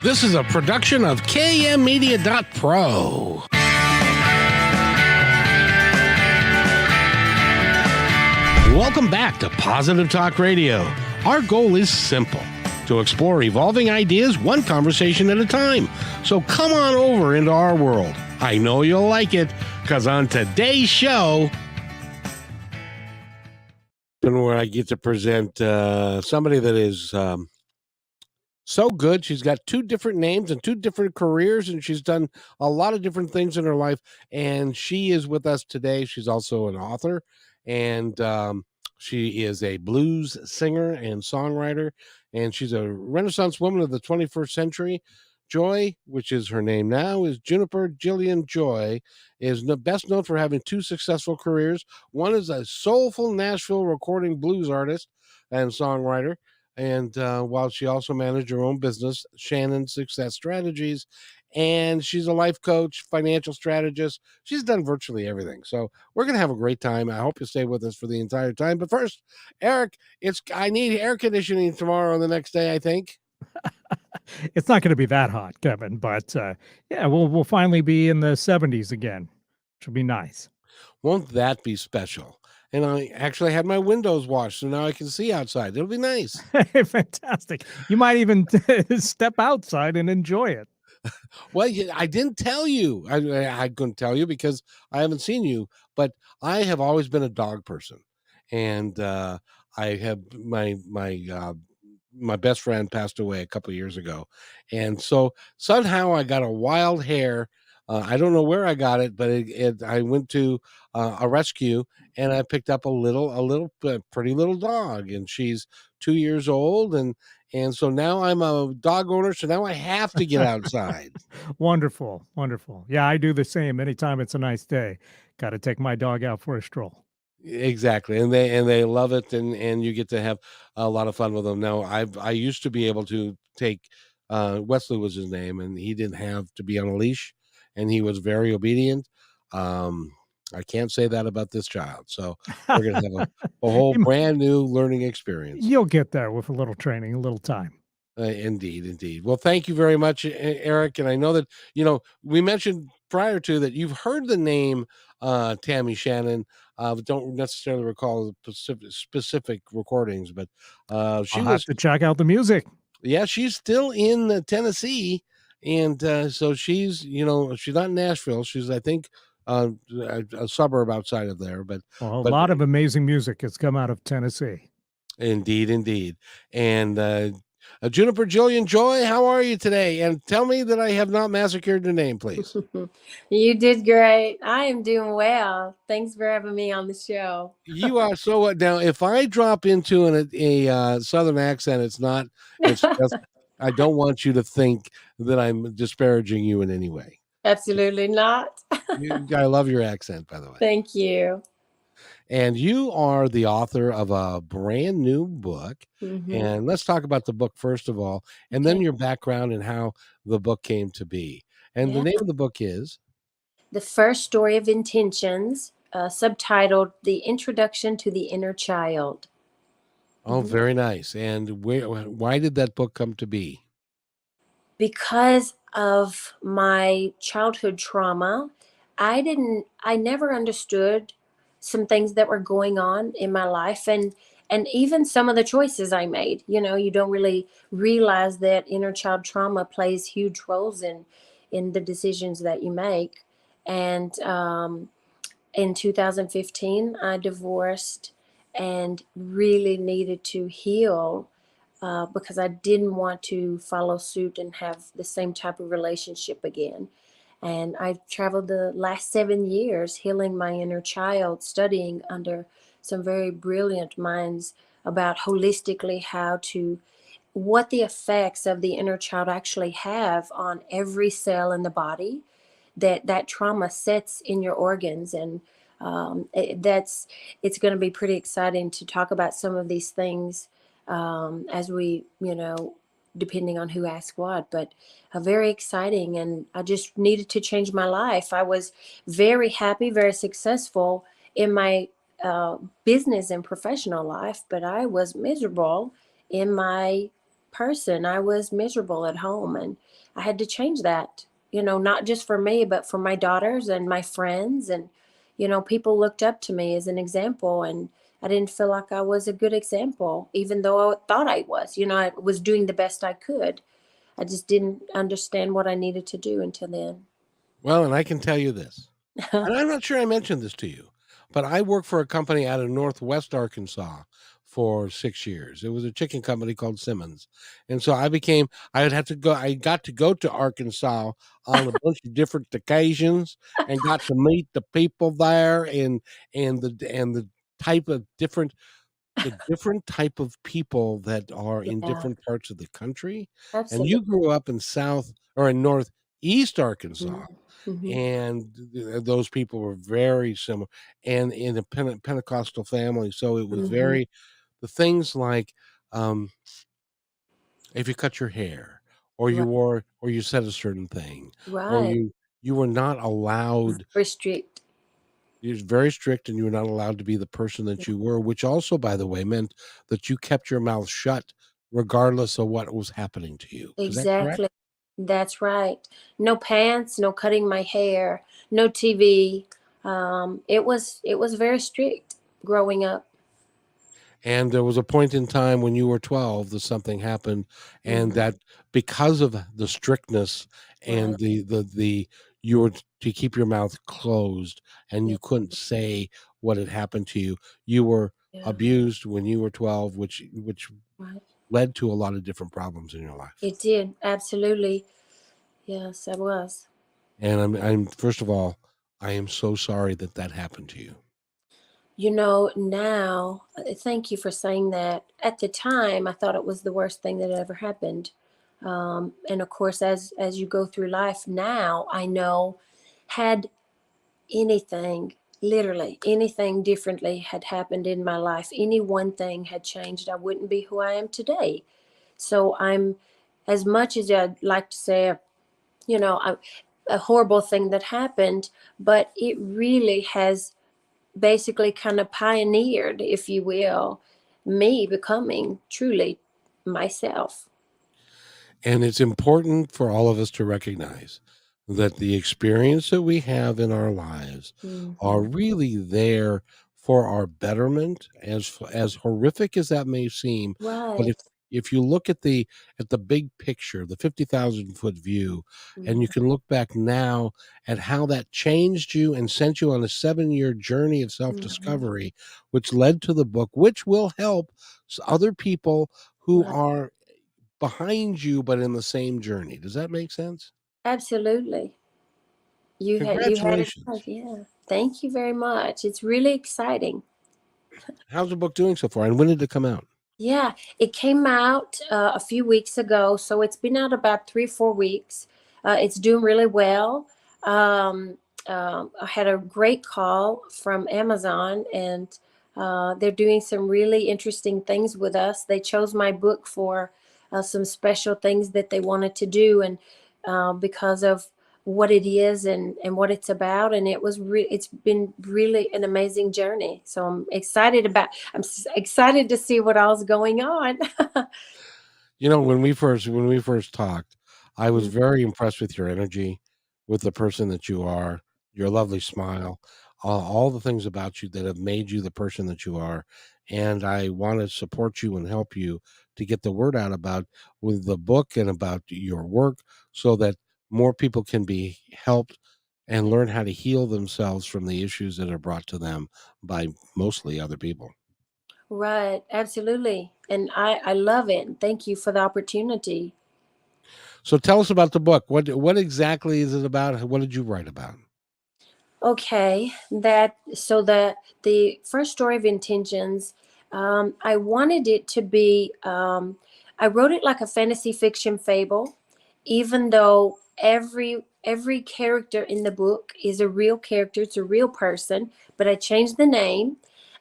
This is a production of KMmedia.pro. Welcome back to Positive Talk Radio. Our goal is simple: to explore evolving ideas one conversation at a time. So come on over into our world. I know you'll like it, because on today's show, where I get to present somebody that is so good. She's got two different names and two different careers, and she's done a lot of different things in her life. And she is with us today. She's also an author, and she is a blues singer and songwriter, and she's a Renaissance woman of the 21st century. Joy, which is her name now, is Juniper Jillian Joy, is best known for having two successful careers. One is a soulful Nashville recording blues artist and songwriter, and while she also managed her own business, Shannon Success Strategies, and she's a life coach, financial strategist. She's done virtually everything. So we're going to have a great time. I hope you stay with us for the entire time. But first, Eric, I need air conditioning tomorrow and the next day, I think. It's not going to be that hot, Kevin, but yeah, we'll finally be in the 70s again, which will be nice. Won't that be special? And I actually had my windows washed, so now I can see outside. It'll be nice. Fantastic. You might even step outside and enjoy it. Well, I didn't tell you. I couldn't tell you because I haven't seen you, but I have always been a dog person. And I have my best friend passed away a couple of years ago. And so somehow I got a wild hair. I don't know where I got it, but I went to a rescue and I picked up a pretty little dog, and she's 2 years old. And so now I'm a dog owner. So now I have to get outside. Wonderful. Wonderful. Yeah, I do the same. Anytime it's a nice day, got to take my dog out for a stroll. Exactly. And they love it. And you get to have a lot of fun with them. Now I used to be able to take, Wesley was his name, and he didn't have to be on a leash, and he was very obedient. I can't say that about this child. So we're going to have a whole brand new learning experience. You'll get there with a little training, a little time. Indeed. Well, thank you very much, Eric. And I know that, we mentioned prior to that you've heard the name Tammy Shannon. Don't necessarily recall the specific recordings, but she I'll have to check out the music. Yeah, she's still in Tennessee. And so she's not in Nashville. She's, I think, a suburb outside of there. But a lot of amazing music has come out of Tennessee. Indeed. And Juniper Jillian Joy, how are you today? And tell me that I have not massacred your name, please. You did great. I am doing well. Thanks for having me on the show. You are so now. If I drop into a Southern accent, it's just I don't want you to think that I'm disparaging you in any way. Absolutely not. I love your accent, by the way. Thank you. And you are the author of a brand new book. Mm-hmm. And let's talk about the book first of all, and then your background and how the book came to be. And the name of the book is? The First Story of Intentions, subtitled The Introduction to the Inner Child. Oh, very nice. And why did that book come to be? Because of my childhood trauma, I never understood some things that were going on in my life, and even some of the choices I made. You don't really realize that inner child trauma plays huge roles in the decisions that you make. And in 2015, I divorced and really needed to heal because I didn't want to follow suit and have the same type of relationship again. And I traveled the last 7 years healing my inner child, studying under some very brilliant minds about holistically what the effects of the inner child actually have on every cell in the body, that trauma sets in your organs. And it's going to be pretty exciting to talk about some of these things as we, depending on who asks what, but very exciting. And I just needed to change my life. I was very happy, very successful in my business and professional life, but I was miserable in my person. I was miserable at home, and I had to change that, not just for me, but for my daughters and my friends. And, people looked up to me as an example, and I didn't feel like I was a good example, even though I thought I was. I was doing the best I could. I just didn't understand what I needed to do until then. Well, and I can tell you this, and I'm not sure I mentioned this to you, but I worked for a company out of Northwest Arkansas for 6 years. It was a chicken company called Simmons, and so I got to go to Arkansas on a bunch of different occasions and got to meet the people there and the different type of people that are in Yeah, different parts of the country, and absolutely. you grew up in South or in Northeast Arkansas, Mm-hmm. and those people were very similar and in a Pentecostal family. So it was Mm-hmm. very the things like um, if you cut your hair Right. or you said a certain thing or Right. you were not allowed. Very strict. He was very strict and you were not allowed to be the person that you were, which also, by the way, meant that you kept your mouth shut regardless of what was happening to you. Is that correct? Exactly. That's right. No pants, no cutting my hair, no TV. It was very strict growing up. And there was a point in time when you were 12 that something happened, and Hmm. that because of the strictness Right. and the you were to keep your mouth closed and Yeah. you couldn't say what had happened to you. You were Yeah. abused when you were 12, which Right. led to a lot of different problems in your life. It did. Absolutely. Yes, I was. And I'm first of all, I am so sorry that that happened to you. Now, thank you for saying that. At the time, I thought it was the worst thing that ever happened. And of course, as you go through life now, I know, had anything, literally anything differently had happened in my life, any one thing had changed, I wouldn't be who I am today. So I'm, as much as I'd like to say, a horrible thing that happened, but it really has basically kind of pioneered, if you will, me becoming truly myself. And it's important for all of us to recognize that the experience that we have in our lives are Hmm. really there for our betterment, as horrific as that may seem. But Right. if you look at the big picture, the 50,000-foot view, and you Mhm. can look back now at how that changed you and sent you on a 7-year journey of Mhm. self-discovery, which led to the book, which will help other people who Right. are behind you, but in the same journey. Does that make sense? Absolutely. You had it Congratulations. right. Yeah. Thank you very much. It's really exciting. How's the book doing so far? And when did it come out? Yeah, it came out a few weeks ago, so it's been out about 3 or 4 weeks. It's doing really well. Um, I had a great call from Amazon, and they're doing some really interesting things with us. They chose my book for some special things that they wanted to do, and because of what it is and what it's about, and it's been really an amazing journey. So I'm excited to see what all's going on. When we first talked, I was Mm. very impressed with your energy, with the person that you are, your lovely smile, all the things about you that have made you the person that you are. And I want to support you and help you to get the word out about with the book and about your work so that more people can be helped and learn how to heal themselves from the issues that are brought to them by mostly other people. Right, absolutely. And I love it. Thank you for the opportunity. So tell us about the book. What exactly is it about? What did you write about? Okay, the first story of intentions, I wanted it to be. I wrote it like a fantasy fiction fable, even though every character in the book is a real character. It's a real person, but I changed the name,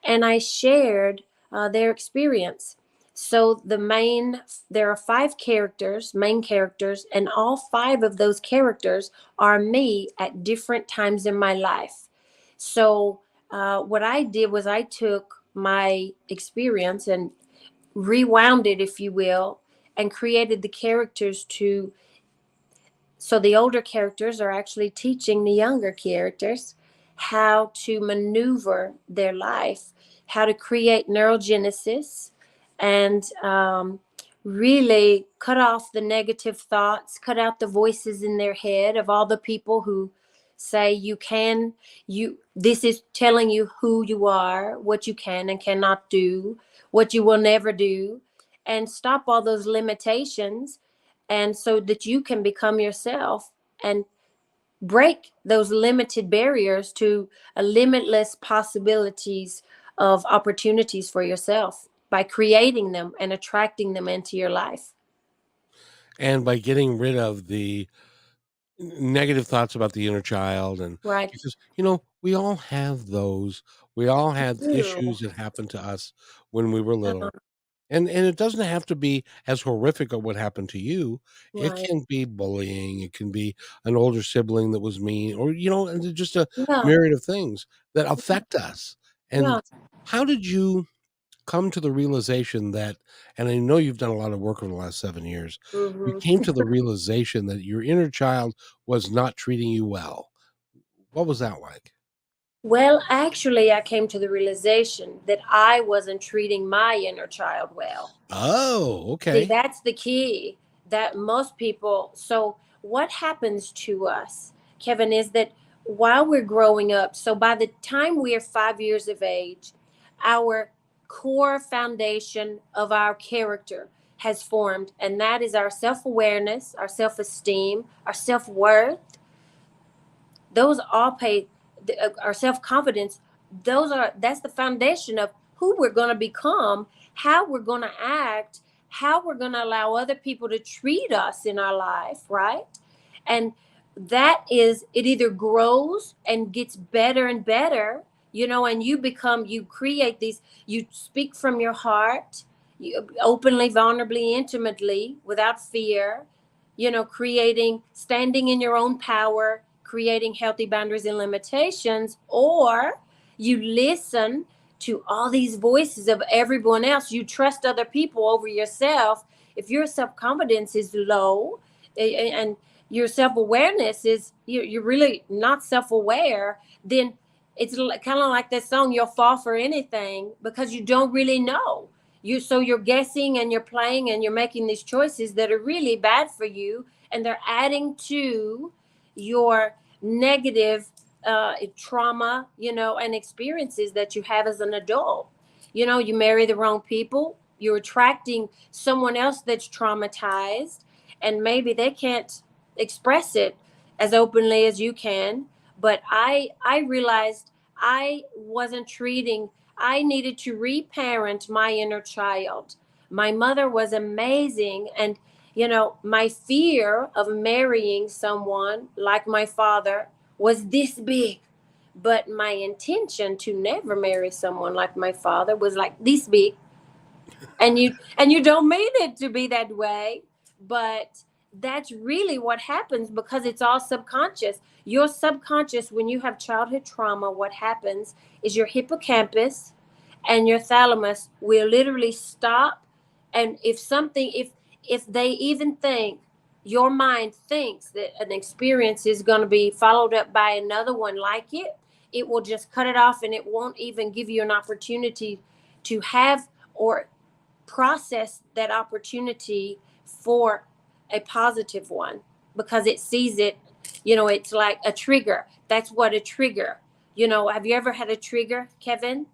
and I shared their experience. So there are five characters, main characters, and all five of those characters are me at different times in my life. So, what I did was I took my experience and rewound it, if you will, and created the characters to, so the older characters are actually teaching the younger characters how to maneuver their life, how to create neurogenesis, and really cut off the negative thoughts, cut out the voices in their head of all the people who say you can, this is telling you who you are, what you can and cannot do, what you will never do, and stop all those limitations, and so that you can become yourself and break those limited barriers to a limitless possibilities of opportunities for yourself by creating them and attracting them into your life. And by getting rid of the negative thoughts about the inner child, and Right. because we all have those, we all had Ooh, issues that happened to us when we were uh, little. And it doesn't have to be as horrific of what happened to you. It right. can be bullying, it can be an older sibling that was mean, or and just a Yeah. myriad of things that affect us. And Yeah. how did you come to the realization that, and I know you've done a lot of work over the last 7 years, you Hmm. came to the realization that your inner child was not treating you well. What was that like? Well, actually, I came to the realization that I wasn't treating my inner child well. Oh, See, okay. that's the key that most people. So, what happens to us, Kevin, is that while we're growing up, so by the time we are 5 years of age, our core foundation of our character has formed, and that is our self awareness, our self esteem, our self worth. Those all pay our self-confidence. That's the foundation of who we're going to become, how we're going to act, how we're going to allow other people to treat us in our life, right? And that is, it either grows and gets better and better, and you create these, you speak from your heart, you openly, vulnerably, intimately, without fear, creating, standing in your own power, creating healthy boundaries and limitations, or you listen to all these voices of everyone else. You trust other people over yourself. If your self confidence is low, and your self awareness is, you're really not self aware, then it's kind of like that song, you'll fall for anything because you don't really know. So you're guessing and you're playing and you're making these choices that are really bad for you, and they're adding to your negative trauma, and experiences that you have as an adult. You marry the wrong people, you're attracting someone else that's traumatized, and maybe they can't express it as openly as you can. But I realized I wasn't treating, I needed to reparent my inner child. My mother was amazing, and my fear of marrying someone like my father was this big. But my intention to never marry someone like my father was like this big. And you don't mean it to be that way, but that's really what happens because it's all subconscious. Your subconscious, when you have childhood trauma, what happens is your hippocampus and your thalamus will literally stop. And if they even think, your mind thinks that an experience is going to be followed up by another one like it will just cut it off, and it won't even give you an opportunity to have or process that opportunity for a positive one, because it sees it, it's like a trigger. That's what a trigger, have you ever had a trigger, Kevin,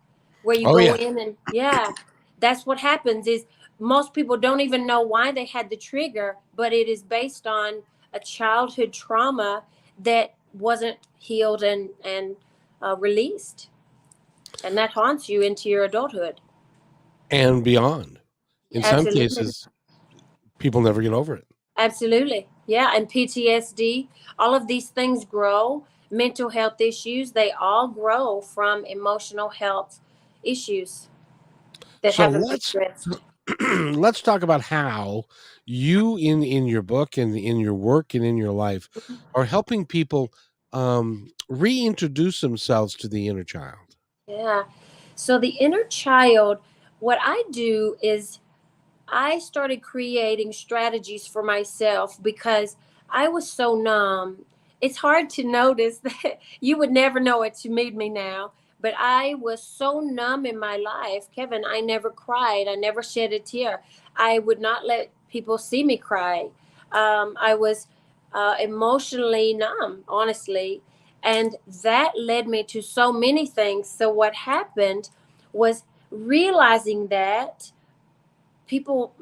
where you Oh, go yeah. in and, yeah, that's what happens is most people don't even know why they had the trigger, but it is based on a childhood trauma that wasn't healed and released, and that haunts you into your adulthood. And beyond. In some Absolutely. cases, people never get over it. Absolutely. Yeah. And PTSD, all of these things grow. Mental health issues, they all grow from emotional health issues that So haven't been let's addressed. let's talk about how you, in your book and in your work and in your life, are helping people reintroduce themselves to the inner child. Yeah. So the inner child, what I do is I started creating strategies for myself because I was so numb. It's hard to notice that you would never know it to meet me now, but I was so numb in my life, Kevin. I never cried. I never shed a tear. I would not let people see me cry. I was emotionally numb, honestly. And that led me to so many things. So, what happened was realizing that people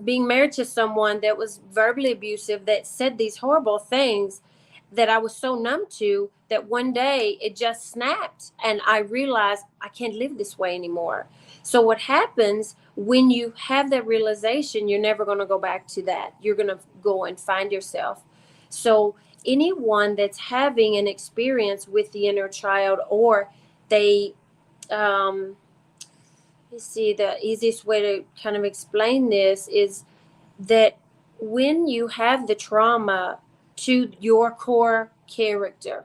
being married to someone that was verbally abusive, that said these horrible things that I was so numb to, that one day it just snapped and I realized I can't live this way anymore. So what happens when you have that realization, you're never going to go back to that. You're going to go and find yourself. So anyone that's having an experience with the inner child, or they you see, the easiest way to kind of explain this is that when you have the trauma to your core character,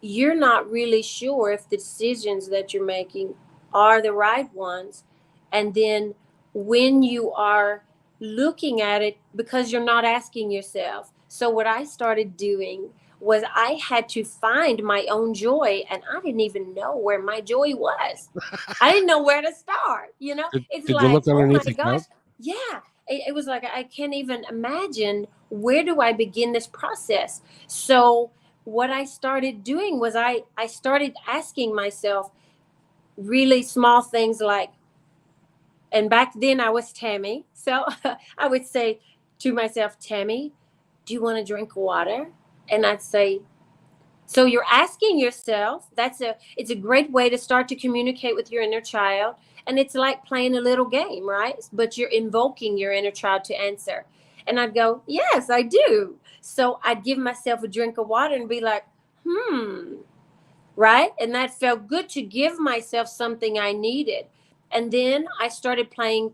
you're not really sure if the decisions that you're making are the right ones. And then when you are looking at it, because you're not asking yourself. So, what I started doing was I had to find my own joy, and I didn't even know where my joy was. I didn't know where to start. It's Did you like, look oh underneath my the gosh. couch? Yeah. It was like, I can't even imagine, where do I begin this process? So, what I started doing was I started asking myself really small things like, and back then I was Tammy. So I would say to myself, Tammy, do you want to drink water? And I'd say, so you're asking yourself, it's a great way to start to communicate with your inner child. And it's like playing a little game, right? But you're invoking your inner child to answer. And I'd go, yes, I do. So I'd give myself a drink of water and be like, right? And that felt good to give myself something I needed. And then I started playing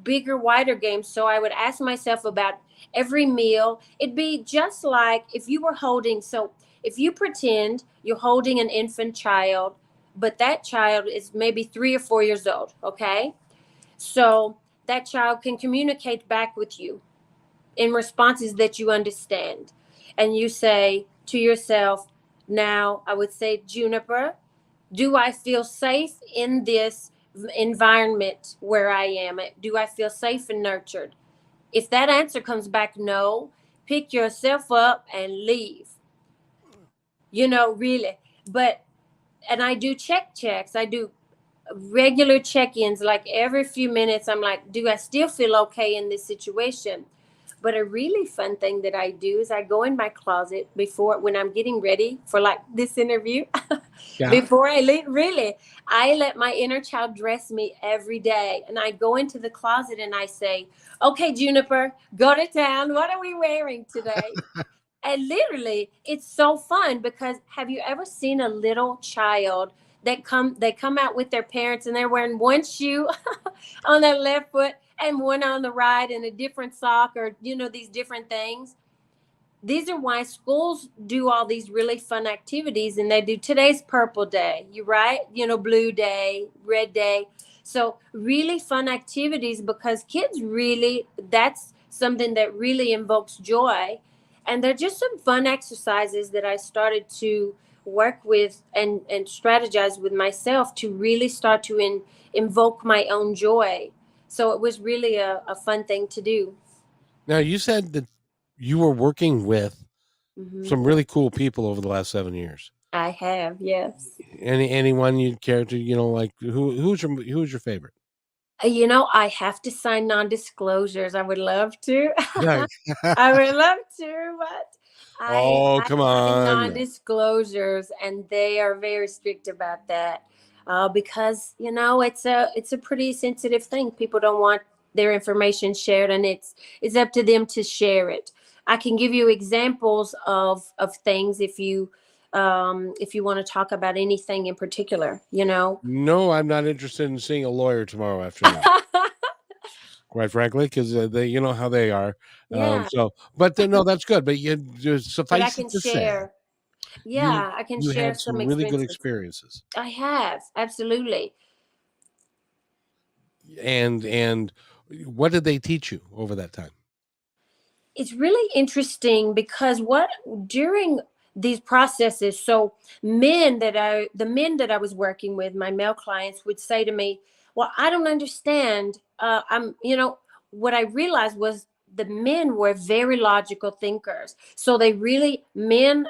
bigger, wider games. So I would ask myself about every meal. It'd be just like if you were holding, so if you pretend you're holding an infant child, but that child is maybe 3 or 4 years old, okay? So that child can communicate back with you in responses that you understand. And you say to yourself, now I would say, Juniper, do I feel safe in this environment where I am? Do I feel safe and nurtured? If that answer comes back no, pick yourself up and leave. Really. But, and I do checks. I do regular check-ins, like every few minutes. I'm like, do I still feel okay in this situation? But a really fun thing that I do is I go in my closet before, when I'm getting ready for like this interview, Yeah. before I leave, really, I let my inner child dress me every day. And I go into the closet and I say, okay, Juniper, go to town. What are we wearing today? And literally, it's so fun, because have you ever seen a little child they come out with their parents and they're wearing one shoe on their left foot and one on the right, and a different sock, or these different things? These are why schools do all these really fun activities, and they do, today's purple day, you right, blue day, red day. So really fun activities, because kids really, that's something that really invokes joy. And they're just some fun exercises that I started to work with and strategize with myself to really start to invoke my own joy. So it was really a fun thing to do. Now, you said that you were working with Hmm. some really cool people over the last 7 years. I have, yes. Anyone you'd care to, like who's your favorite? I have to sign non-disclosures. I would love to. Nice. I would love to, but Oh, I come sign on. non-disclosures, and they are very strict about that, because it's a pretty sensitive thing. People don't want their information shared, and it's up to them to share it. I can give you examples of things if you want to talk about anything in particular. No, I'm not interested in seeing a lawyer tomorrow afternoon, quite frankly, because they, you know how they are. Yeah, But no, that's good. But you just but I suffice it can to say, share. you Yeah, I can you share had some some really good experiences. experiences. I have, absolutely. And what did they teach you over that time? It's really interesting because what during these processes, so the men that I was working with, my male clients, would say to me, well, I don't understand. What I realized was the men were very logical thinkers. So men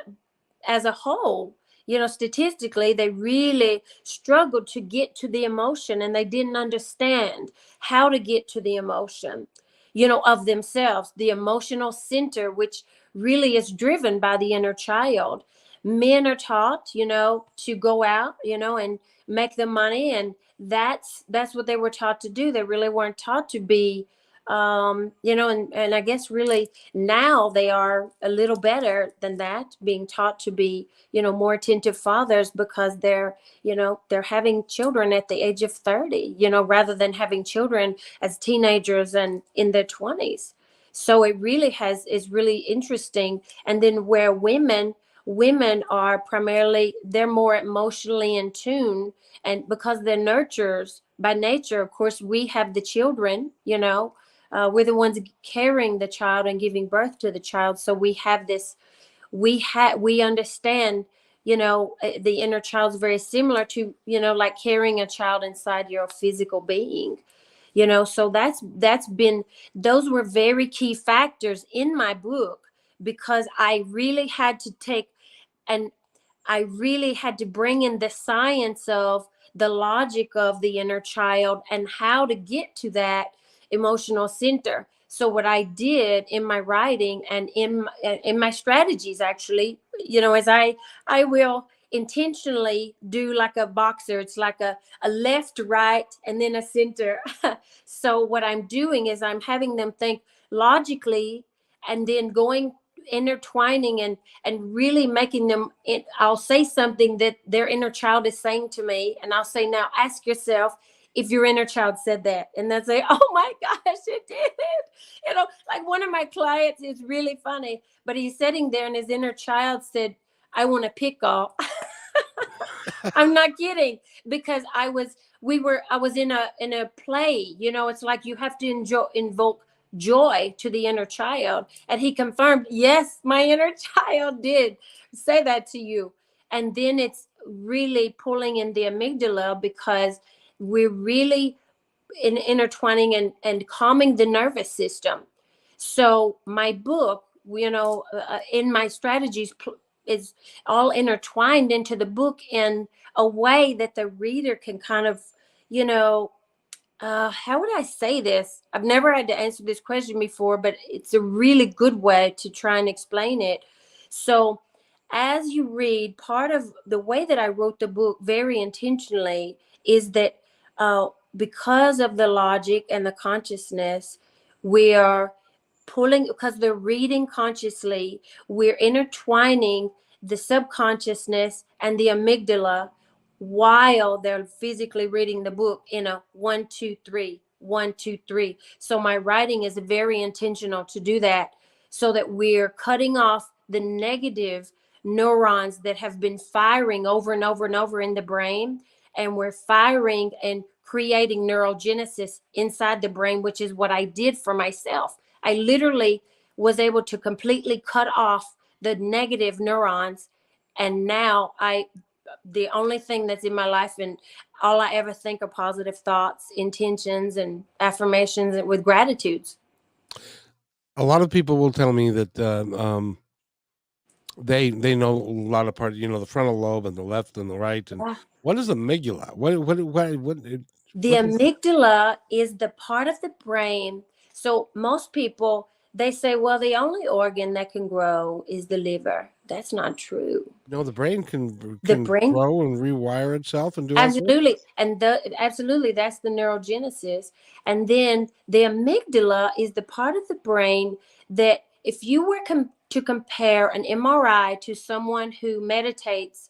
as a whole, statistically, they really struggled to get to the emotion, and they didn't understand how to get to the emotion, of themselves, the emotional center, which really is driven by the inner child. Men are taught, to go out, and make the money, and that's what they were taught to do. They really weren't taught to be, and I guess really now they are a little better than that, being taught to be, more attentive fathers, because they're having children at the age of 30, rather than having children as teenagers and in their 20s. So it really is really interesting. And then where women are primarily, they're more emotionally in tune, and because they're nurturers by nature, of course, we have the children, we're the ones carrying the child and giving birth to the child. So we have this, we understand, the inner child's very similar to, like carrying a child inside your physical being, so those were very key factors in my book, because I really had to and I really had to bring in the science of the logic of the inner child and how to get to that emotional center. So what I did in my writing and in my strategies, actually, is I will intentionally do like a boxer. It's like a left, right, and then a center. So what I'm doing is I'm having them think logically, and then intertwining and really making them, I'll say something that their inner child is saying to me, and I'll say, now ask yourself if your inner child said that. And they'll say, oh my gosh, it did. Like one of my clients is really funny, but he's sitting there and his inner child said, I want a pickle. I'm not kidding, because I was in a play, it's like you have to invoke joy to the inner child. And he confirmed, yes, my inner child did say that to you. And then it's really pulling in the amygdala, because we're really intertwining and calming the nervous system. So my book, in my strategies, is all intertwined into the book in a way that the reader can kind of, how would I say this? I've never had to answer this question before, but it's a really good way to try and explain it. So as you read, part of the way that I wrote the book very intentionally is that because of the logic and the consciousness, we are pulling, because they're reading consciously, we're intertwining the subconsciousness and the amygdala while they're physically reading the book in a 1, 2, 3, 1, 2, 3. So my writing is very intentional to do that, so that we're cutting off the negative neurons that have been firing over and over and over in the brain, and we're firing and creating neurogenesis inside the brain, which is what I did for myself. I literally was able to completely cut off the negative neurons, and now the only thing that's in my life, and all I ever think are positive thoughts, intentions, and affirmations with gratitudes. A lot of people will tell me that they know a lot of parts, the frontal lobe and the left and the right. And what is amygdala? The amygdala is the part of the brain. So most people, they say, well, the only organ that can grow is the liver. That's not true. No, the brain can brain grow and rewire itself and do absolutely, absolutely, that's the neurogenesis. And then the amygdala is the part of the brain that, if you were to compare an MRI to someone who meditates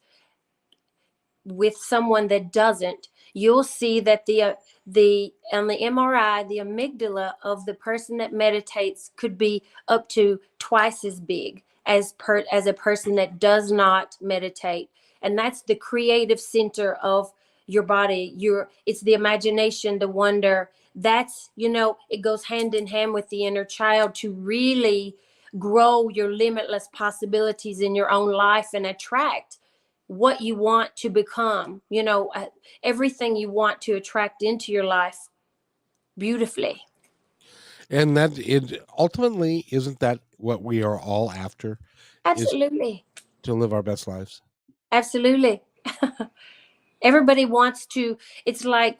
with someone that doesn't, you'll see that on the MRI, the amygdala of the person that meditates could be up to twice as big as a person that does not meditate. And that's the creative center of your body, it's the imagination, the wonder. That's, it goes hand in hand with the inner child to really grow your limitless possibilities in your own life and attract what you want to become, everything you want to attract into your life beautifully. And that it ultimately, isn't that what we are all after? Absolutely. To live our best lives. Absolutely. Everybody wants to, it's like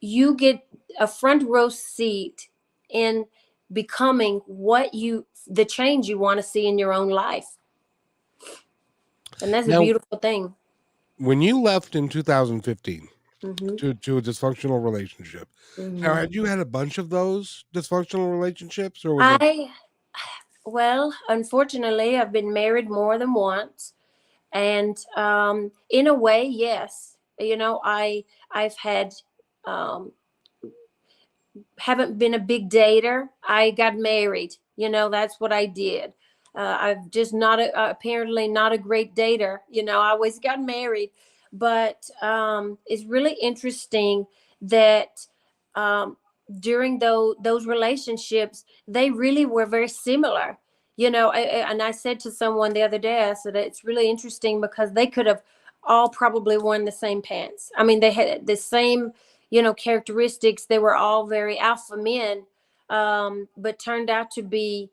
you get a front row seat in becoming the change you want to see in your own life. And that's a beautiful thing. When you left in 2015 Mm-hmm. to a dysfunctional relationship, Mm-hmm. now, had you had a bunch of those dysfunctional relationships, or well, unfortunately, I've been married more than once. And in a way, yes, I've had, haven't been a big dater. I got married, that's what I did. I've just apparently not a great dater. I always got married, but it's really interesting that during those relationships, they really were very similar. And I said to someone the other day, I said, it's really interesting because they could have all probably worn the same pants. I mean, they had the same, characteristics. They were all very alpha men, but turned out to be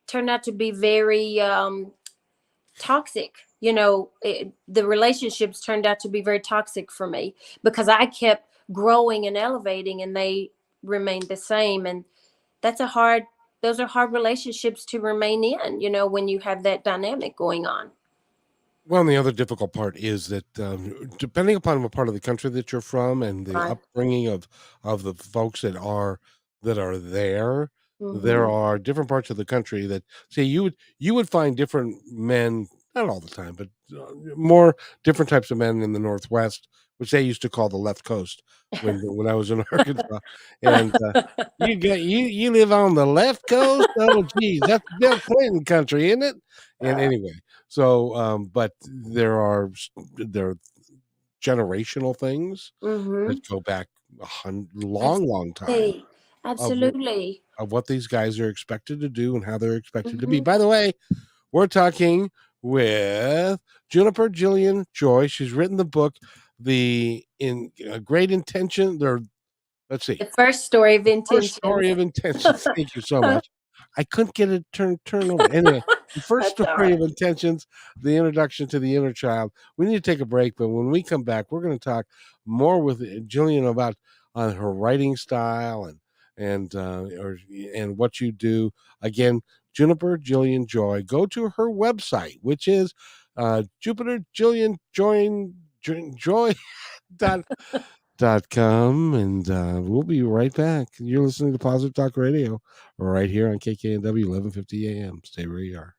very toxic. The relationships turned out to be very toxic for me because I kept growing and elevating and they remained the same. And those are hard relationships to remain in, when you have that dynamic going on. Well, and the other difficult part is that depending upon what part of the country that you're from and the Right. upbringing of the folks that are there, Mm-hmm. there are different parts of the country that say you would find different men, not all the time, but more different types of men in the Northwest, which they used to call the left coast when I was in Arkansas, and you live on the left coast. Oh, geez, that's Bill Clinton country, isn't it? And anyway. So, but there are generational things Mm-hmm. that go back long time. Hey, absolutely. Of what these guys are expected to do and how they're expected to be. Mm-hmm. By the way, we're talking with Juniper Jillian Joy. She's written the book, Great Intention. Let's see. The first story of intention. First story of intentions. Thank you so much. I couldn't get it turn over. Anyway, the first story of intentions, the introduction to the inner child. We need to take a break, but when we come back, we're going to talk more with Jillian about her writing style and what you do. Again, Juniper Jillian Joy. Go to her website, which is Jupiter Jillian Joy. .com, and we'll be right back. You're listening to Positive Talk Radio right here on KKNW 1150 AM. Stay where you are.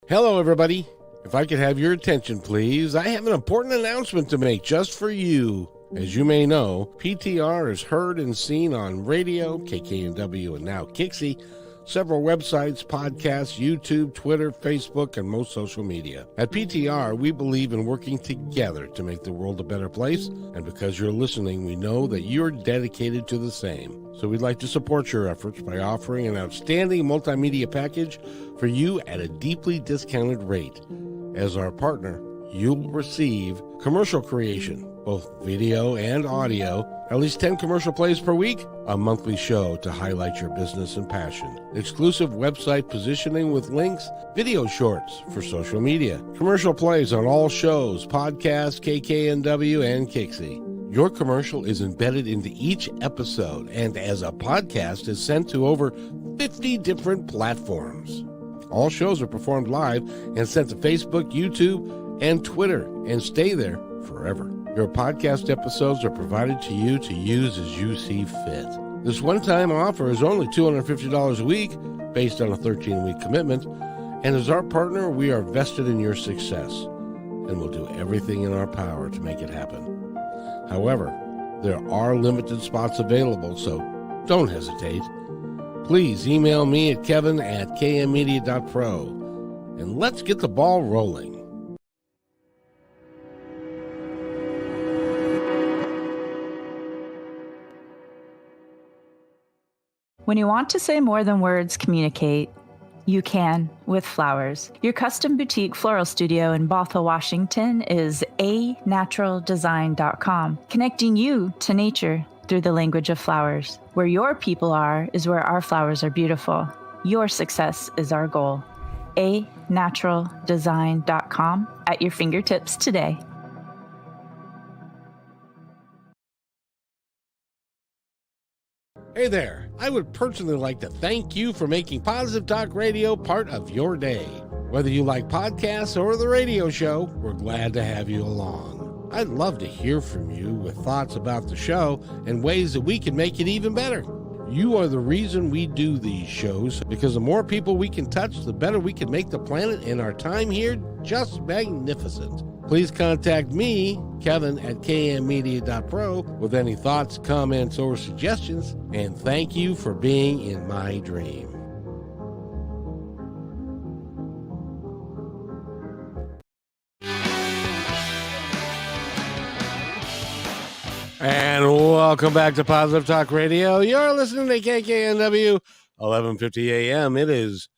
Hello, everybody. If I could have your attention, please, I have an important announcement to make just for you. As you may know, PTR is heard and seen on radio, KKNW, and now Kixie, several websites, podcasts, YouTube, Twitter, Facebook, and most social media. At PTR, we believe in working together to make the world a better place, and because you're listening, we know that you're dedicated to the same. So we'd like to support your efforts by offering an outstanding multimedia package for you at a deeply discounted rate. As our partner, you'll receive commercial creation, both video and audio, at least 10 commercial plays per week, a monthly show to highlight your business and passion, exclusive website positioning with links, video shorts for social media, commercial plays on all shows, podcasts, KKNW, and Kixie. Your commercial is embedded into each episode and as a podcast is sent to over 50 different platforms. All shows are performed live and sent to Facebook, YouTube, and Twitter and stay there forever. Your podcast episodes are provided to you to use as you see fit. This one-time offer is only $250 a week based on a 13-week commitment, and as our partner, we are vested in your success and will do everything in our power to make it happen. However, there are limited spots available, so don't hesitate. Please email me at kevin@kmmedia.pro, and let's get the ball rolling. When you want to say more than words communicate, you can with flowers. Your custom boutique floral studio in Bothell, Washington is anaturaldesign.com, connecting you to nature through the language of flowers. Where your people are is where our flowers are beautiful. Your success is our goal. anaturaldesign.com at your fingertips today. Hey there, I would personally like to thank you for making Positive Talk Radio part of your day. Whether you like podcasts or the radio show, we're glad to have you along. I'd love to hear from you with thoughts about the show and ways that we can make it even better. You are the reason we do these shows, because the more people we can touch, the better we can make the planet and our time here just magnificent. Please contact me, Kevin, at kmmedia.pro with any thoughts, comments, or suggestions, and thank you for being in my dream. And welcome back to Positive Talk Radio. You're listening to KKNW, 1150 a.m. It is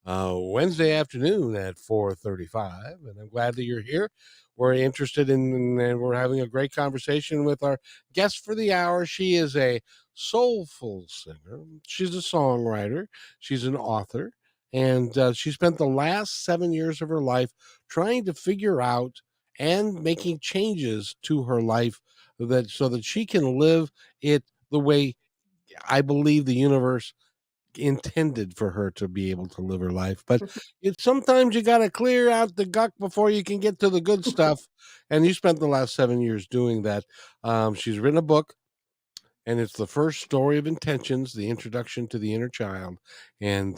Wednesday afternoon at 4:35, and I'm glad that you're here. We're interested in, and we're having a great conversation with our guest for the hour. She is a soulful singer. She's a songwriter. She's an author, and she spent the last 7 years of her life trying to figure out and making changes to her life so that she can live it the way I believe the universe intended for her to be able to live her life. But sometimes you got to clear out the guck before you can get to the good stuff. And you spent the last 7 years doing that. She's written a book, and it's The First Story of Intentions, the introduction to the inner child. And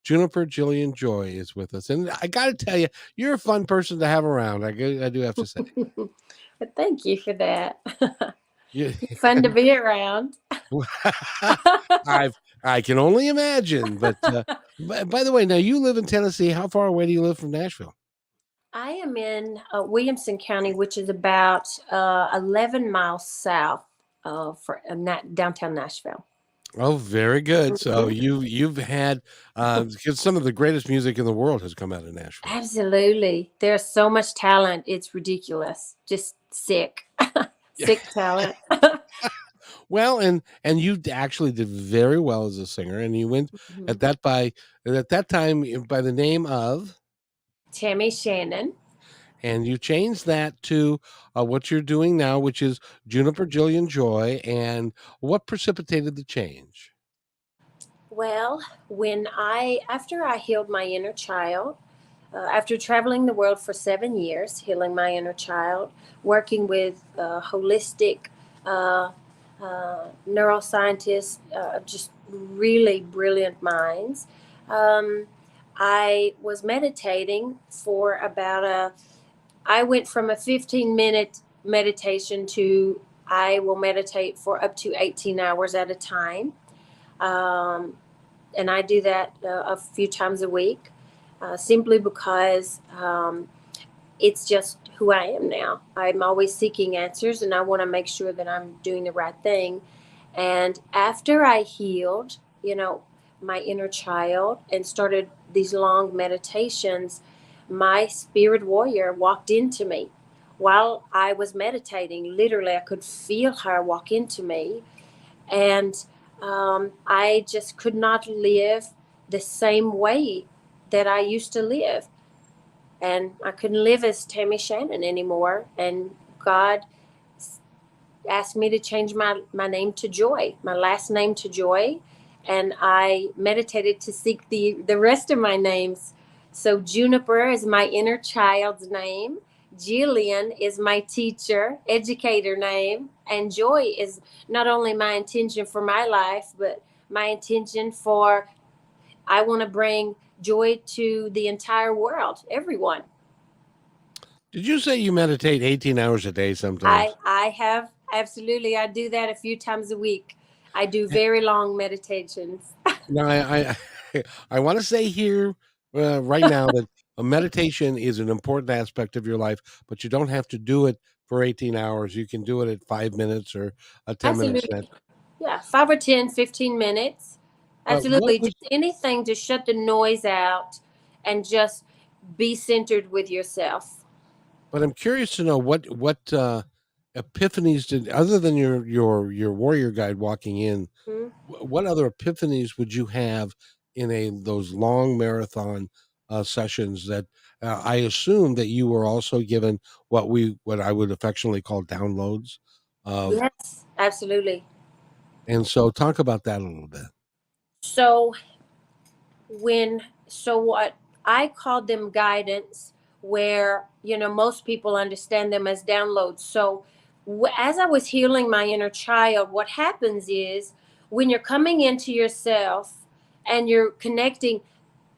Juniper Jillian Joy is with us. And I got to tell you, you're a fun person to have around. I do have to say. But thank you for that. Yeah. Fun to be around. I can only imagine. But by the way, now you live in Tennessee. How far away do you live from Nashville? I am in Williamson County, which is about 11 miles south for downtown Nashville. Oh, very good. So you've had because some of the greatest music in the world has come out of Nashville. Absolutely. There's so much talent. It's ridiculous. Just sick. Sick talent. Well, and you actually did very well as a singer, and you went at that time by the name of Tammy Shannon. And you changed that to what you're doing now, which is Juniper Jillian Joy. And what precipitated the change? Well, after I healed my inner child, after traveling the world for 7 years, healing my inner child, working with holistic neuroscientists, just really brilliant minds, I was meditating for I went from a 15-minute meditation to I will meditate for up to 18 hours at a time. And I do that a few times a week, simply because it's just who I am now. I'm always seeking answers, and I want to make sure that I'm doing the right thing. And after I healed, my inner child and started these long meditations, my spirit warrior walked into me while I was meditating. Literally, I could feel her walk into me. And I just could not live the same way that I used to live. And I couldn't live as Tammy Shannon anymore. And God asked me to change my name to Joy, my last name to Joy. And I meditated to seek the rest of my names. So Juniper is my inner child's name. Jillian is my teacher, educator name. And Joy is not only my intention for my life, but my intention I want to bring joy to the entire world, everyone. Did you say you meditate 18 hours a day sometimes? I have, absolutely. I do that a few times a week. I do very long meditations. Now, I want to say here right now that a meditation is an important aspect of your life, but you don't have to do it for 18 hours. You can do it at 5 minutes or a 10 minute Absolutely. Yeah, 5 or 10, 15 minutes. Absolutely. What Just anything to shut the noise out and just be centered with yourself. But I'm curious to know what epiphanies did, other than your warrior guide walking in. Hmm? What other epiphanies would you have in those long marathon sessions that I assume that you were also given what I would affectionately call downloads of, Yes, absolutely. and so talk about that a little bit. So what I called them guidance, where most people understand them as downloads. So as I was healing my inner child, what happens is when you're coming into yourself and you're connecting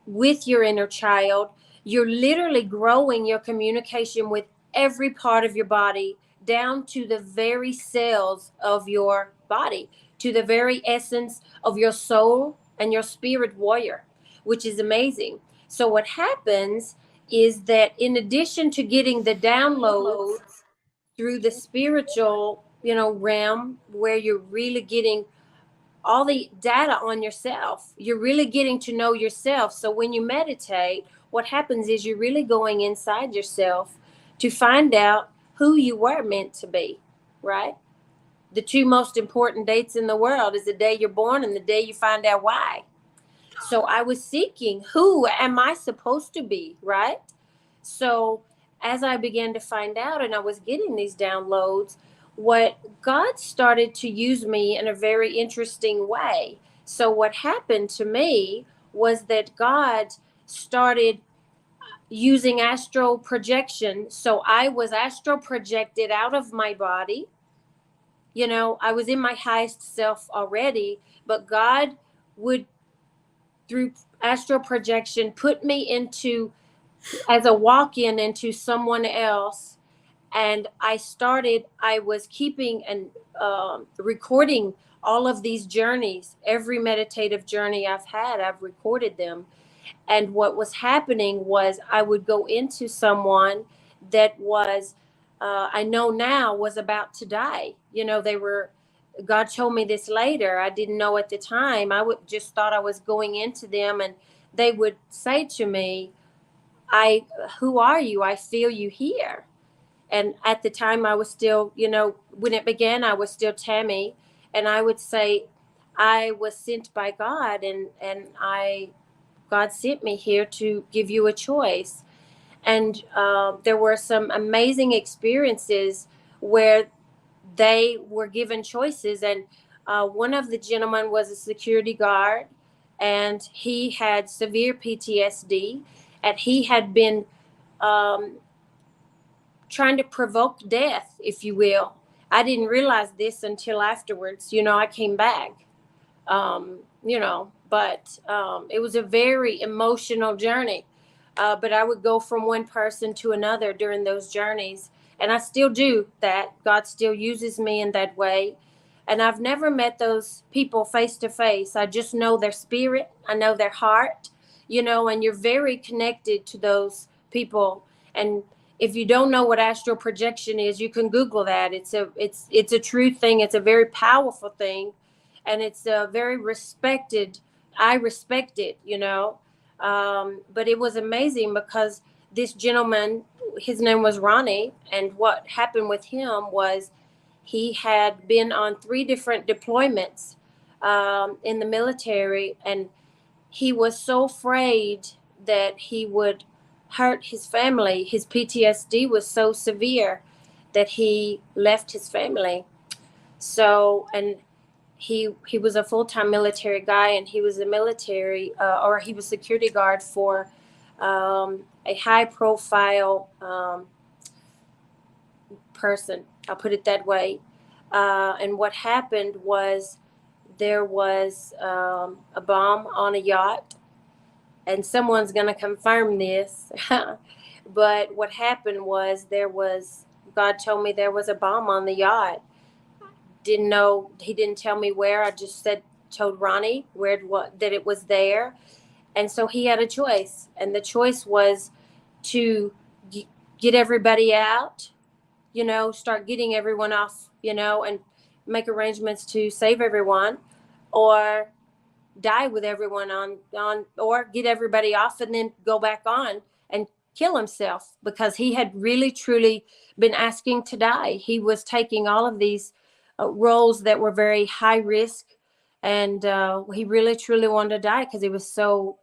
with your inner child, you're literally growing your communication with every part of your body, down to the very cells of your body, to the very essence of your soul and your spirit warrior, which is amazing. So what happens is that in addition to getting the downloads through the spiritual, realm, where you're really getting all the data on yourself, you're really getting to know yourself. So when you meditate, what happens is you're really going inside yourself to find out who you were meant to be, right? The two most important dates in the world is the day you're born and the day you find out why. So I was seeking, who am I supposed to be, right? So as I began to find out and I was getting these downloads, what God started to use me in a very interesting way. So what happened to me was that God started using astral projection. So I was astral projected out of my body. I was in my highest self already, but God would, through astral projection, put me into, as a walk-in into someone else. And I was keeping and recording all of these journeys. Every meditative journey I've had, I've recorded them. And what was happening was I would go into someone that was, I know now, was about to die. God told me this later. I didn't know at the time. I would just thought I was going into them, and they would say to me, who are you? I feel you here. And at the time I was still, when it began, I was still Tammy. And I would say, I was sent by God, and God sent me here to give you a choice. And there were some amazing experiences where they were given choices. And one of the gentlemen was a security guard, and he had severe PTSD, and he had been um, trying to provoke death, if you will. I didn't realize this until afterwards. I came back, but it was a very emotional journey. But I would go from one person to another during those journeys. And I still do that. God still uses me in that way. And I've never met those people face to face. I just know their spirit. I know their heart, and you're very connected to those people. And if you don't know what astral projection is, you can Google that. It's a true thing. It's a very powerful thing, and it's a very respected. I respect it, but it was amazing because this gentleman, his name was Ronnie, and what happened with him was he had been on 3 different deployments in the military, and he was so afraid that he would hurt his family. His PTSD was so severe that he left his family. So, and he was a full-time military guy, and he was a military or he was security guard for a high-profile person. I'll put it that way. And what happened was there was a bomb on a yacht, and someone's going to confirm this. But what happened was God told me there was a bomb on the yacht. Didn't know, he didn't tell me where. I just told Ronnie that it was there. And so he had a choice. And the choice was to get everybody out, start getting everyone off, and make arrangements to save everyone, or die with everyone on or get everybody off and then go back on and kill himself, because he had really truly been asking to die. He was taking all of these roles that were very high risk, and he really truly wanted to die because he was so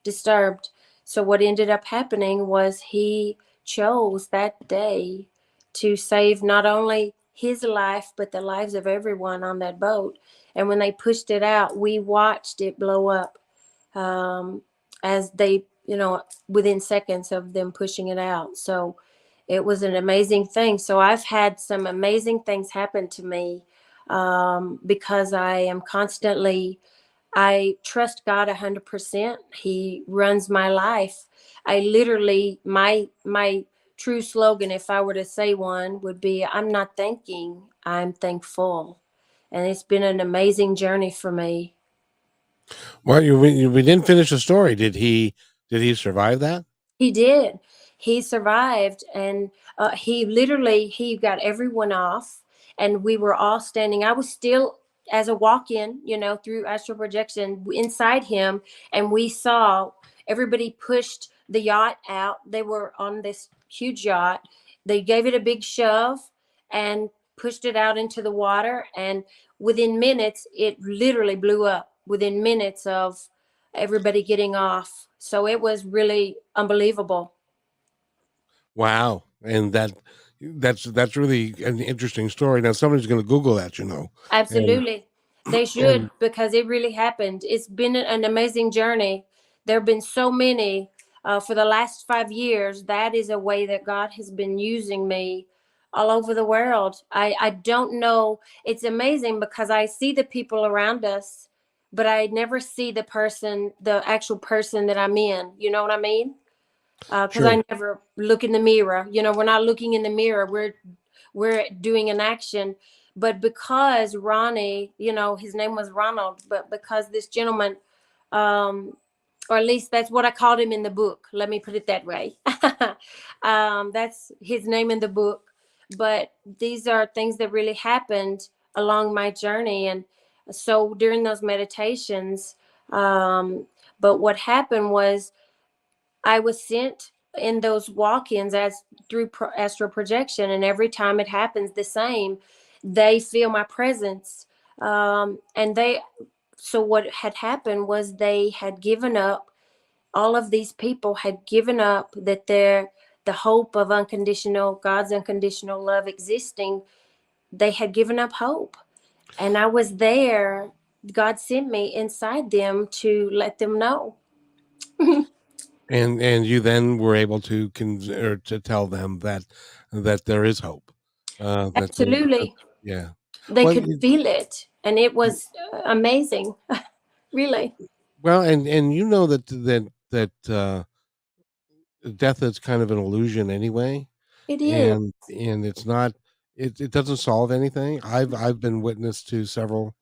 disturbed. So what ended up happening was he chose that day to save not only his life but the lives of everyone on that boat. And when they pushed it out, we watched it blow up, as they, within seconds of them pushing it out. So it was an amazing thing. So I've had some amazing things happen to me, because I trust God 100%. He runs my life. I literally, my true slogan, if I were to say one, would be, I'm not thanking, I'm thankful. And it's been an amazing journey for me. Well, we didn't finish the story. Did he survive that? He did. He survived, and he got everyone off, and we were all standing. I was still as a walk-in, through astral projection inside him, and we saw everybody pushed the yacht out. They were on this huge yacht. They gave it a big shove and pushed it out into the water, and within minutes, it literally blew up. Within minutes of everybody getting off. So it was really unbelievable. Wow, and that's really an interesting story. Now somebody's going to Google that, and Absolutely. They should, and because it really happened. It's been an amazing journey. There have been so many for the last 5 years. That is a way that God has been using me all over the world. I don't know. It's amazing because I see the people around us, but I never see the actual person that I'm in. You know what I mean? Because sure, I never look in the mirror. We're not looking in the mirror. We're doing an action. But because Ronnie, his name was Ronald, but because this gentleman, or at least that's what I called him in the book. Let me put it that way. That's his name in the book. But these are things that really happened along my journey. And so during those meditations, but what happened was I was sent in those walk-ins as through astral projection, and every time it happens the same. They feel my presence, and so what had happened was they had given up. All of these people had given up that the hope of God's unconditional love existing. They had given up hope, and I was there. God sent me inside them to let them know. and you then were able to or to tell them that there is hope. That Absolutely. yeah. They Well, could feel it, and it was amazing. Really. well, and that death is kind of an illusion anyway, It is. and it's not. It doesn't solve anything. I've been witness to several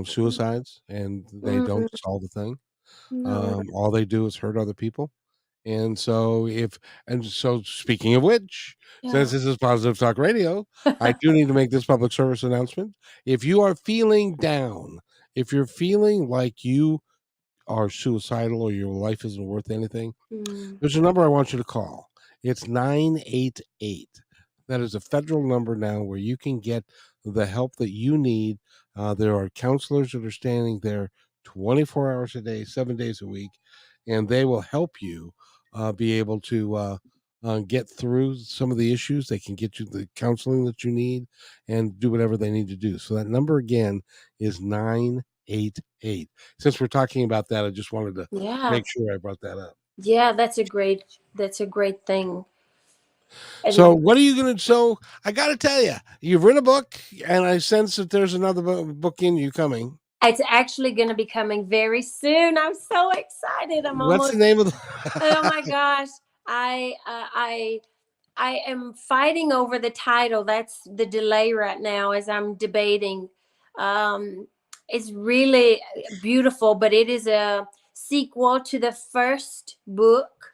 suicides, and they don't Mm, solve a thing. no. All they do is hurt other people. And so speaking of which, Yeah. since this is Positive Talk Radio, I do need to make this public service announcement. If you are feeling down, if you're feeling like you are suicidal or your life isn't worth anything, Mm, there's a number I want you to call. It's 988. That is a federal number now where you can get the help that you need. There are counselors that are standing there 24 hours a day, 7 days a week, and they will help you be able to get through some of the issues. They can get you the counseling that you need and do whatever they need to do. So that number again is 988. Since we're talking about that, I just wanted to yeah. make sure I brought that up. Yeah, that's a great thing. So And what are you gonna? So I got to tell you, you've written a book, and I sense that there's another book in you coming. it's actually going to be coming very soon. I'm so excited. I'm What's the almost, name of oh the? my gosh. I am fighting over the title. That's the delay right now as I'm debating. Um, it's really beautiful, but it is a sequel to the first book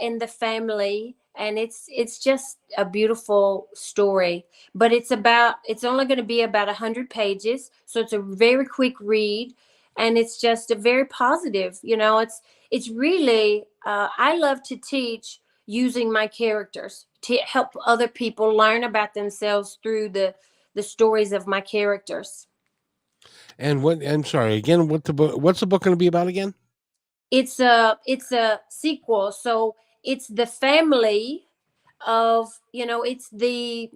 in the family, and it's just a beautiful story. But it's only going to be about 100 pages, so it's a very quick read. and it's just a very positive, it's really, I love to teach using my characters to help other people learn about themselves through the stories of my characters. And I'm sorry again. What's the book going to be about again? It's a sequel, so it's the family of, it's the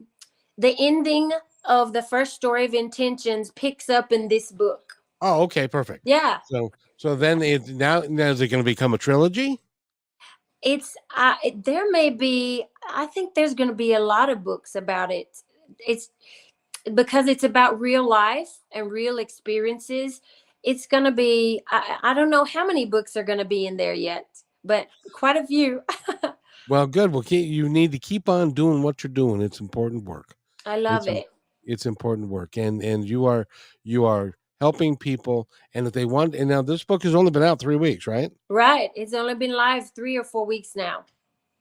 ending of the first story of Intentions picks up in this book. Oh, okay, perfect. Yeah. So then now is it going to become a trilogy? There may be, I think there's going to be a lot of books about it. It's because it's about real life and real experiences. It's going to be, I don't know how many books are going to be in there yet, but quite a few. Well, good. Well, you need to keep on doing what you're doing. It's important work. I love It's it. it's important work, and you are helping people. And if they want, and now this book has only been out 3 weeks, right? Right. It's only been live 3 or 4 weeks now.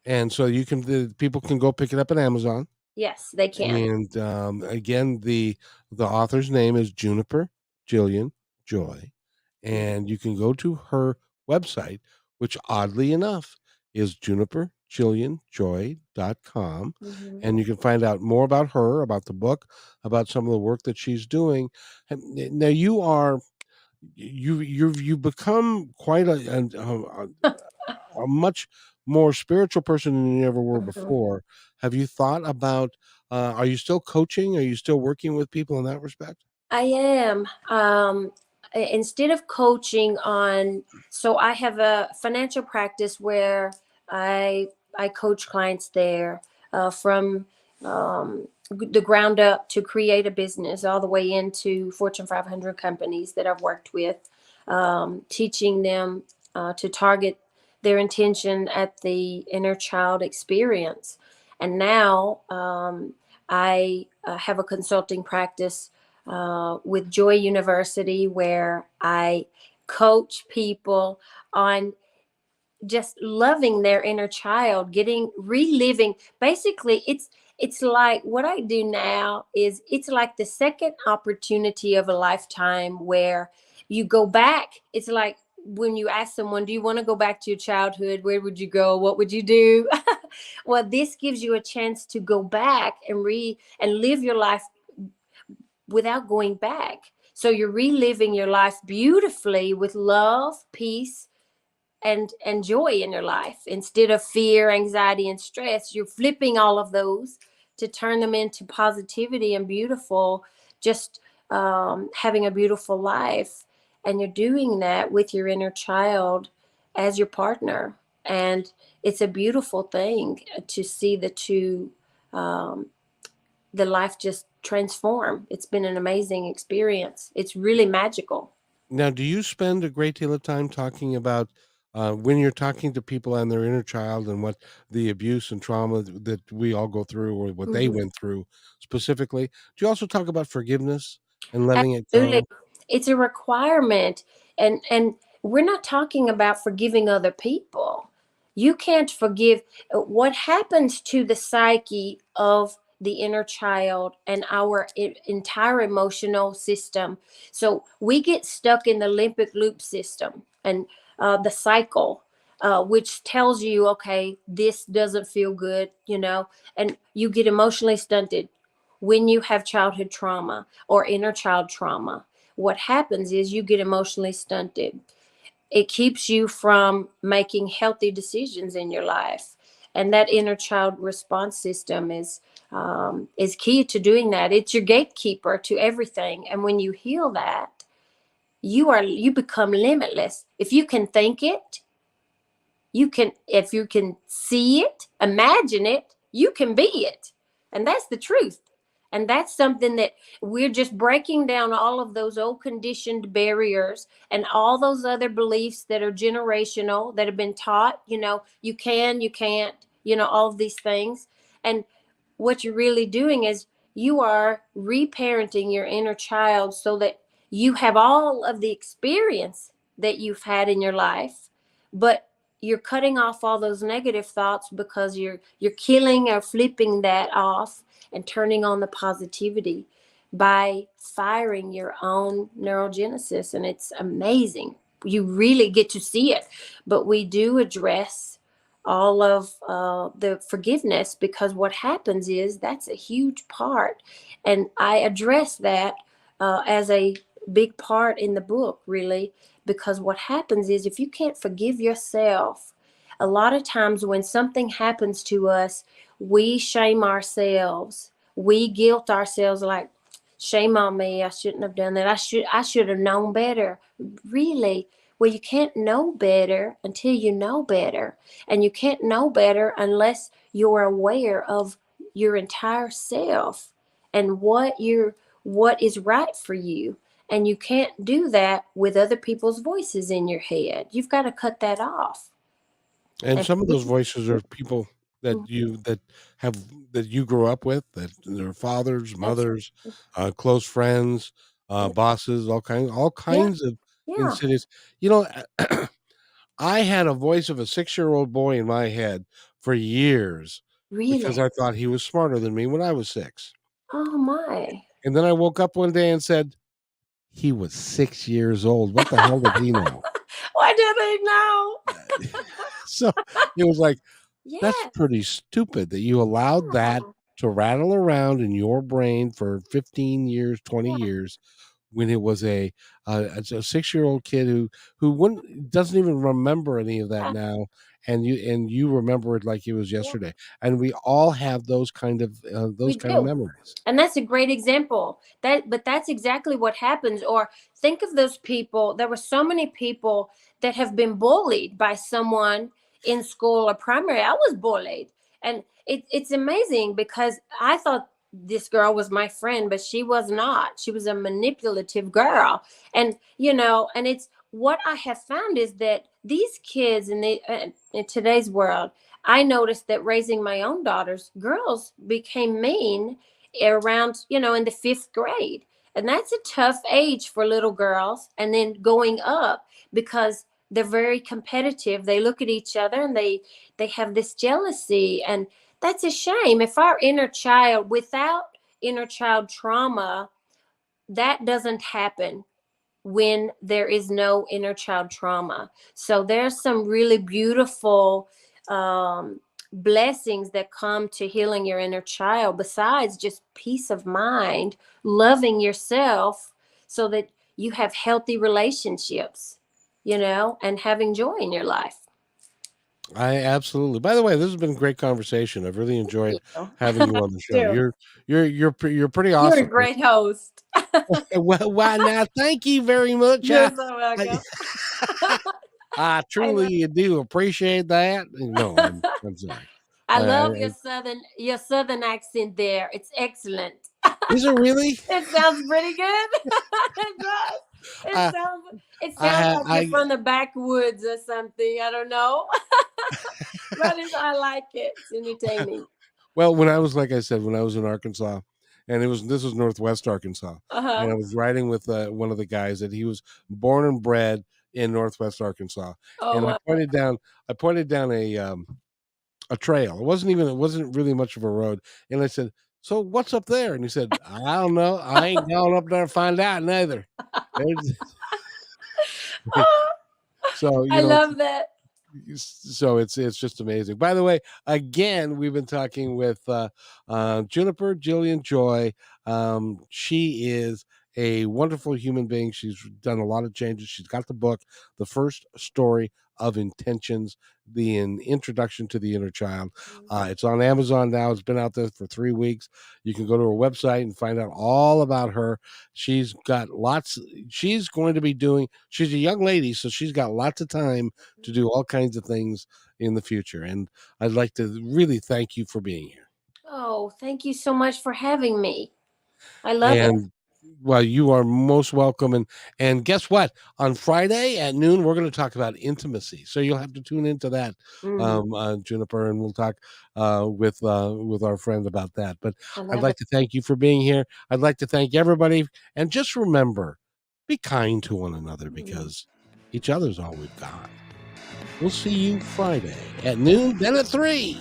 And so the people can go pick it up at Amazon. Yes, they can. And again, the author's name is Juniper Jillian Joy, and you can go to her website, which oddly enough is juniperjillianjoy.com, Mhm. and you can find out more about her, about the book, about some of the work that she's doing. And now you've become quite a much more spiritual person than you ever were Mhm. before. Have you thought about, are you still coaching? Are you still working with people in that respect? I am. Instead of coaching so I have a financial practice where I coach clients there, from the ground up to create a business, all the way into Fortune 500 companies that I've worked with, teaching them to target their intention at the inner child experience. And now I have a consulting practice with Joy University, where I coach people on just loving their inner child, reliving. Basically, it's like what I do now is it's like the second opportunity of a lifetime, where you go back. It's like when you ask someone, do you want to go back to your childhood? Where would you go? What would you do? Well, this gives you a chance to go back and live your life without going back. So you're reliving your life beautifully with love, peace, and joy in your life. Instead of fear, anxiety, and stress, you're flipping all of those to turn them into positivity and beautiful, just having a beautiful life. And you're doing that with your inner child as your partner. And it's a beautiful thing to see um, the life just transform. It's been an amazing experience. It's really magical. Now, do you spend a great deal of time talking about, when you're talking to people and their inner child and what the abuse and trauma that we all go through, or what they Mhm. went through specifically? Do you also talk about forgiveness and letting it Absolutely. go? It's a requirement. And we're not talking about forgiving other people. You can't forgive what happens to the psyche of the inner child and our entire emotional system. So we get stuck in the limbic loop system and the cycle, which tells you, okay, this doesn't feel good, and you get emotionally stunted when you have childhood trauma or inner child trauma. What happens is you get emotionally stunted. It keeps you from making healthy decisions in your life. And that inner child response system is key to doing that. It's your gatekeeper to everything. And when you heal that, you become limitless. If you can think it, if you can see it, imagine it, you can be it. And that's the truth. And that's something that we're just breaking down, all of those old conditioned barriers and all those other beliefs that are generational, that have been taught, you can, you can't, all of these things. And what you're really doing is you are reparenting your inner child so that you have all of the experience that you've had in your life, but you're cutting off all those negative thoughts, because you're killing or flipping that off and turning on the positivity. by firing your own neurogenesis. And it's amazing. You really get to see it. But we do address all of the forgiveness, because what happens is that's a huge part. And I address that as a big part in the book, really, because what happens is if you can't forgive yourself, a lot of times when something happens to us, we shame ourselves. We guilt ourselves, like, shame on me, I shouldn't have done that. I should have known better. Really? Well, you can't know better until you know better. And you can't know better unless you're aware of your entire self and what is right for you. And you can't do that with other people's voices in your head. You've got to cut that off. And some of those voices are people that you grew up with, that their fathers, mothers, close friends, bosses, all kinds of Yeah. incidents. You know, I had a voice of a 6-year-old boy in my head for years because Really? I thought he was smarter than me when I was 6. Oh my. And then I woke up one day and said, he was 6 years old. What the hell did he know? What do they know? So it was like, that's Yes. pretty stupid that you allowed that to rattle around in your brain for 15 years, 20 years, when it was a 6-year-old kid who doesn't even remember any of that now, and you remember it like it was yesterday. And we all have those kind of memories. And that's a great example. But that's exactly what happens. Or think of those people. There were so many people that have been bullied by someone in school or primary. I was bullied. And it's amazing, because I thought this girl was my friend, but she was not. She was a manipulative girl. And, and it's what I have found is that these kids in today's world, I noticed that raising my own daughters, girls became mean around, in the 5th grade. And that's a tough age for little girls. And then going up, because they're very competitive. They look at each other and they have this jealousy. And that's a shame. If our inner child, without inner child trauma, that doesn't happen when there is no inner child trauma. So there's some really beautiful blessings that come to healing your inner child, besides just peace of mind, loving yourself so that you have healthy relationships, and having joy in your life. I absolutely. By the way, this has been a great conversation. I've really enjoyed having you on the show. Sure. You're pretty awesome. You're a great host. Well, now, thank you very much. You're so welcome. I truly do appreciate that. No, I'm sorry. I love your southern accent there. It's excellent. Is it really? It sounds pretty good. It does. It sounds like you're from the backwoods or something. I don't know. But I like it. It's entertaining. Well, when I was in Arkansas, and this was Northwest Arkansas, and I was riding with one of the guys that he was born and bred in Northwest Arkansas, and I pointed down a trail. It wasn't really much of a road, and I said, "So what's up there?" And he said, "I don't know. I ain't going up there to find out neither." So I love that. So it's just amazing. By the way, again, we've been talking with Juniper Jillian Joy. She is a wonderful human being. She's done a lot of changes. She's got the book, The First Story of Intentions, the introduction to the inner child. It's on Amazon now. It's been out there for 3 weeks. You can go to her website and find out all about her. She's got she's a young lady, so she's got lots of time to do all kinds of things in the future. And I'd like to really thank you for being here. Oh, thank you so much for having me. I love it. Well, you are most welcome. And guess what? On Friday at noon, we're going to talk about intimacy. So you'll have to tune into that, Juniper, and we'll talk with our friend about that. But I'd like to thank you for being here. I'd like to thank everybody. And just remember, be kind to one another, because each other's all we've got. We'll see you Friday at noon, then at 3.